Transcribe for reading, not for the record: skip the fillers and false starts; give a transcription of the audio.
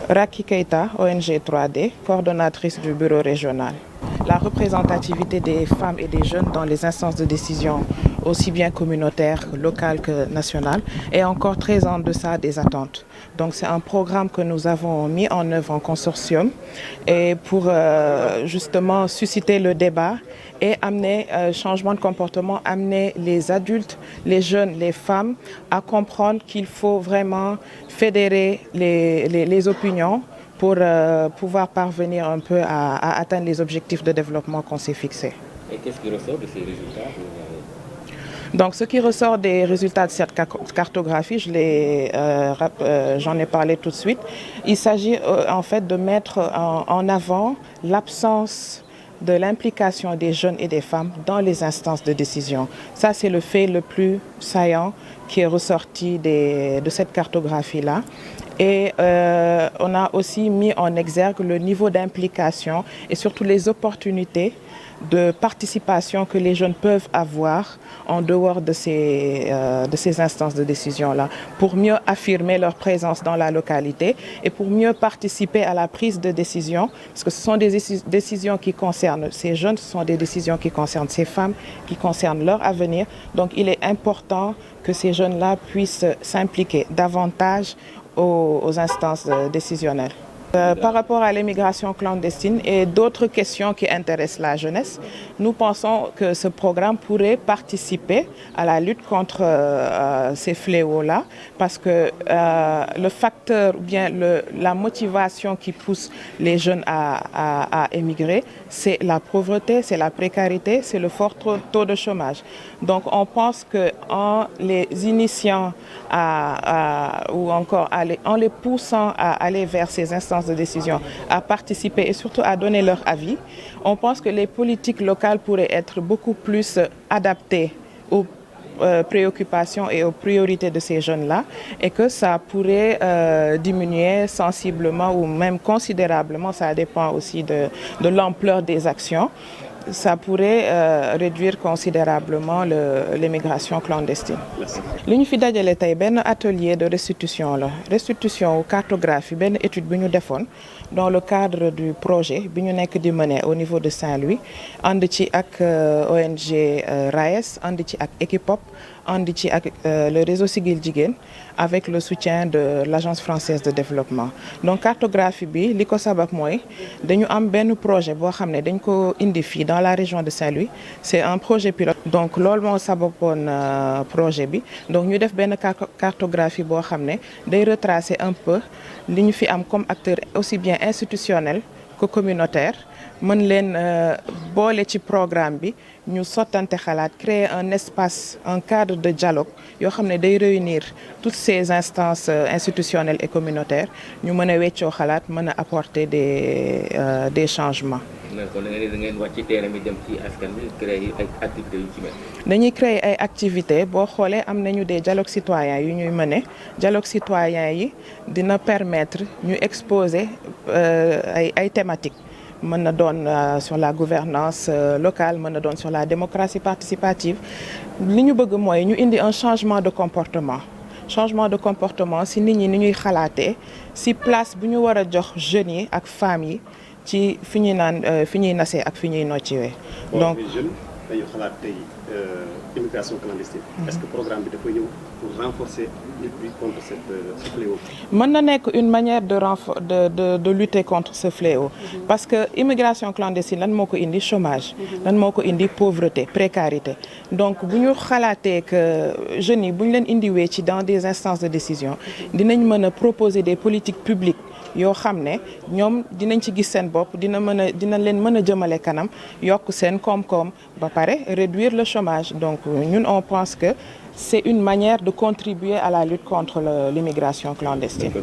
Raki Keita, ONG 3D, coordonnatrice du bureau régional. La représentativité des femmes et des jeunes dans les instances de décision, aussi bien communautaires, locales que nationales, est encore très en deçà des attentes. Donc c'est un programme que nous avons mis en œuvre en consortium et pour justement susciter le débat et amener changement de comportement, amener les adultes, les jeunes, les femmes à comprendre qu'il faut vraiment fédérer les opinions pour pouvoir parvenir un peu à atteindre les objectifs de développement qu'on s'est fixés. Et qu'est-ce qui ressort de ces résultats? Donc, ce qui ressort des résultats de cette cartographie, j'en ai parlé tout de suite, il s'agit en fait de mettre en avant l'absence de l'implication des jeunes et des femmes dans les instances de décision. Ça, c'est le fait le plus saillant qui est ressorti de cette cartographie-là. Et on a aussi mis en exergue le niveau d'implication et surtout les opportunités de participation que les jeunes peuvent avoir en dehors de ces instances de décision-là, pour mieux affirmer leur présence dans la localité et pour mieux participer à la prise de décision, parce que ce sont des décisions qui concernent ces jeunes, ce sont des décisions qui concernent ces femmes, qui concernent leur avenir. Donc il est important que ces jeunes-là puissent s'impliquer davantage aux instances décisionnelles. Par rapport à l'immigration clandestine et d'autres questions qui intéressent la jeunesse, nous pensons que ce programme pourrait participer à la lutte contre ces fléaux-là, parce que le facteur ou bien la motivation qui pousse les jeunes à émigrer, c'est la pauvreté, c'est la précarité, c'est le fort taux de chômage. Donc on pense qu'en les initiant ou encore en les poussant à aller vers ces instances de décision, à participer et surtout à donner leur avis, on pense que les politiques locales pourraient être beaucoup plus adaptées aux préoccupations et aux priorités de ces jeunes-là et que ça pourrait diminuer sensiblement ou même considérablement, ça dépend aussi de l'ampleur des actions, ça pourrait réduire considérablement l'immigration clandestine. li ñu fi dajale tey benn atelier de restitution la restitution cartographie benn étude bi ñu defoon dans le cadre du projet bi ñu nekk di mener au niveau de Saint-Louis ànd ci ak ONG RAES ànd ci ak Equipop ànd ci ak le réseau Siggil Jigéen avec le soutien de l'Agence française de développement. Donc cartographie bi li ko sabab mooy dañu am benn projet boo xam ne dañ ko indi fii dans la région de Saint-Louis, c'est un projet pilote. Donc loolu moo sababoon projet bi. Donc ñu def benn cartographie boo xam ne day retracer un peu li ñu fi am comme acteur aussi bien institutionnel que communautaire, mën leen boole ci programme bi ñu sottante xalaat, créer un espace, un cadre de dialogue yoo xam ne day réunir toutes ces instances institutionnelles et communautaires, ñu mën a weccoo xalaat, mën a apporter des changements. dañuy créer ay activités boo xoolee am nañu des dialogues citoyens yu ñuy mener dialogue citoyen yi dina permettre ñu exposer ay thématiques mën na doon sur la gouvernance locale, mën na doon sur la démocratie participative. li ñu bëgg mooy ñu indi un changement de comportement si nit ñi ni ñuy xalaatee, si place bu ñu war a jox jeunes yi ak femmes yi ci fi ñuy nasee ak fi ñuy nocciwee. Donc dañu xalaat tey immigration clandestine. Est-ce que programme bi dafa ñëw pour renforcer lutte bi contre ce fléau? mën na nekk une manière de lutter contre ce fléau. Parce que immigration clandestine lan moo ko indi chômage. lan moo ko indi pauvreté, précarité. Donc bu ñu xalaatee que jeunes yi bu ñu leen indiwee ci dans des instances de décision dinañ mën a proposer des politiques publiques yoo xam ne ñoom dinañ ci gis seen bopp, dina leen mën a jëmale kanam, yokk seen koom-koom ba pare réduire le chômage. Donc ñun on pense que c'est une manière de contribuer à la lutte contre l'immigration clandestine.